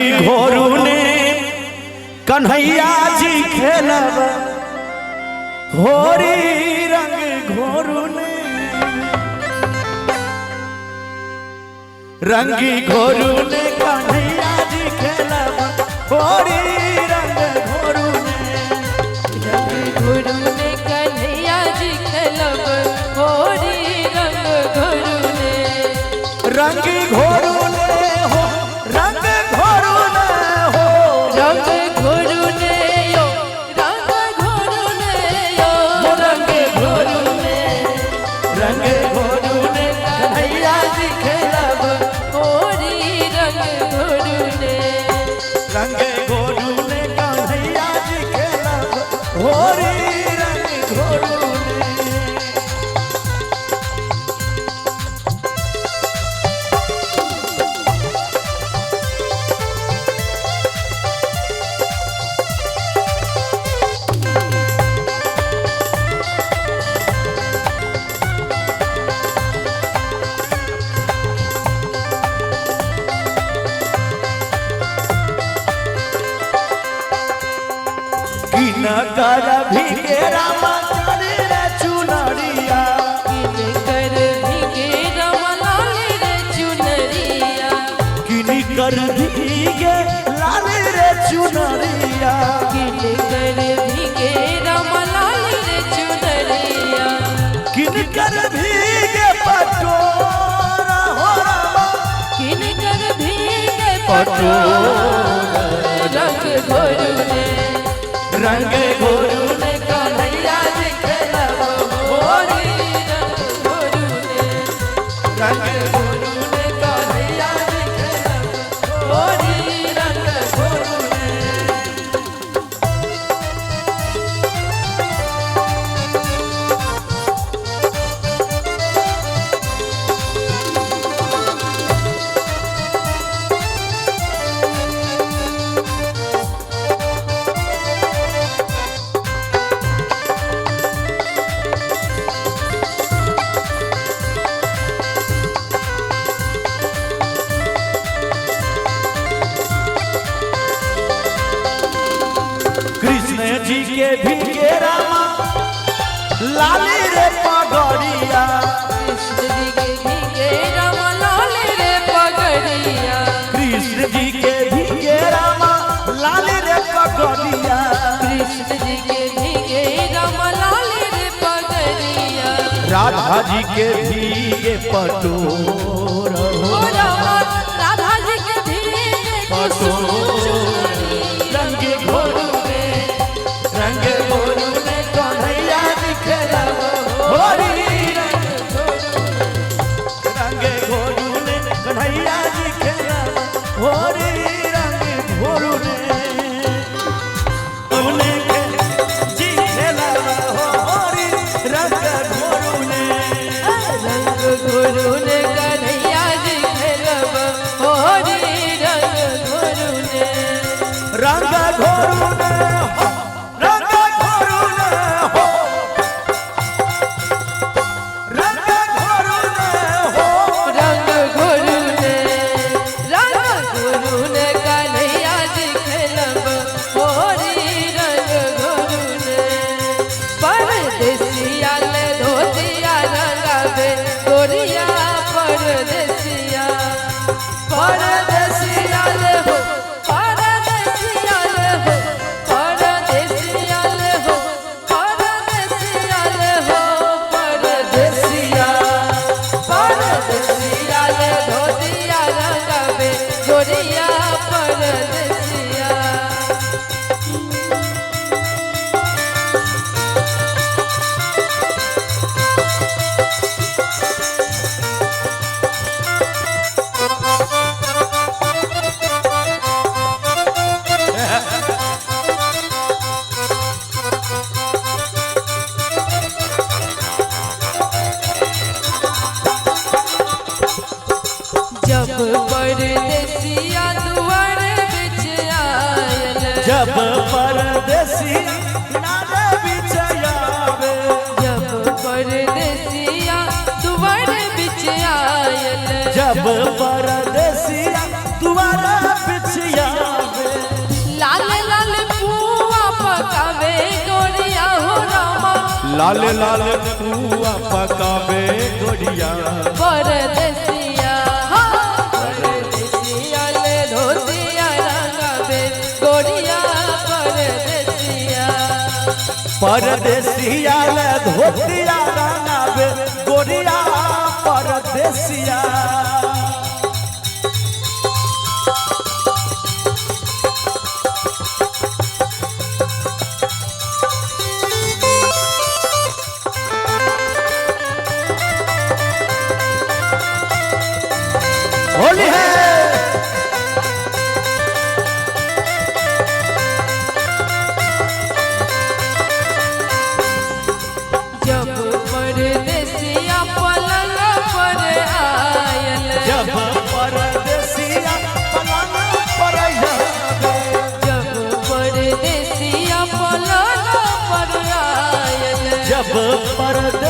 घोरू ने कन्हैया जी खेलब होरी रंग घोरू ने रंगी घोरू ने कन्हैया जी खेलब होरी रंग घोरू ने घोरू ने कन्हैया जी खेलब होरी रंग घोरू ने रंगी घोरू ने हो रंग घोरू ने हो रंग घोरू ने यो रंग घोरू ने यो रंग घोरू ने कन्हैया जी खेलब होरी रंग घोरू ने रंग घोरू ने कन्हैया जी खेलब होरी रंग घोरू ने कर भीगे रामा करे रे चुनरिया किन कर भीगे रामा लाल रे चुनरिया किनी कर भीगे लाल रे चुनरिया किन कर भीगे रामा लाल रे चुनरिया किन कर भीगे पटोरा हो रामा किन कर भीगे पटोरा रंग घोरू ने रंग घोरू ने कन्हैया जी खेलब होरी रंग घोरू ने रंग घोरू ने कन्हैया जी खेलब होरी रंग घोरू ने कृष्ण जी के भीगे रामा लाली रे पगड़िया कृष्ण जी के भीगे रामा लाल रे पगड़िया कृष्ण जी के भीगे रामा लाली रे पगड़िया कृष्ण जी के भीगे रामा लाल रे पगड़िया राधा जी के भीगे पटोर ओ रामा राधा जी के भीगे पटोर रंग घोरू ने कन्हैया जी खेलब होरी रंग घोरू ने कन्हैया जी खेलब होरी रंग घोरू ने उन्हें जी खेलब होरी रंग घोरू ने रंग घोरू ने कन्हैया जी खेलब होरी रंग घोरू ने रंग घोरू ने हो रंग घोरू ने हो रंग घोरू ने हो रंग घोरू ने कन्हैया जी खेलब होरी रंग घोरू ने परदेसिया ले धोतिया रंगावे गोरिया परदेसिया परदेसिया ले हो परदेसिया ले हो परदेसिया ले हो परदेसिया ले हो परदेसिया परदेसिया ले धोतिया रंगावे गोरिया परदेसिया जब परदेसिया दुआर बिच आयल जब परदेसी नारे बिच आवे जब परदेसिया दुआर बिच आयल जब परदेसिया तुम्हारा बिछ रसियावे लाल लाल पुआ पकावे गोरिया हो रामा लाल लाल पुआ पकावे गोरिया परदेसिया परदेसिया ले धोतिया रंगावे गोरिया परदेसिया परदेसिया ले धोतिया रंगावे गोरिया परदेसिया होली है जब परदेसिया पलंग पर आयल जब परदेसिया पलंग पर आवे जब परदेसिया पलंग पर आयल जब परदेसिया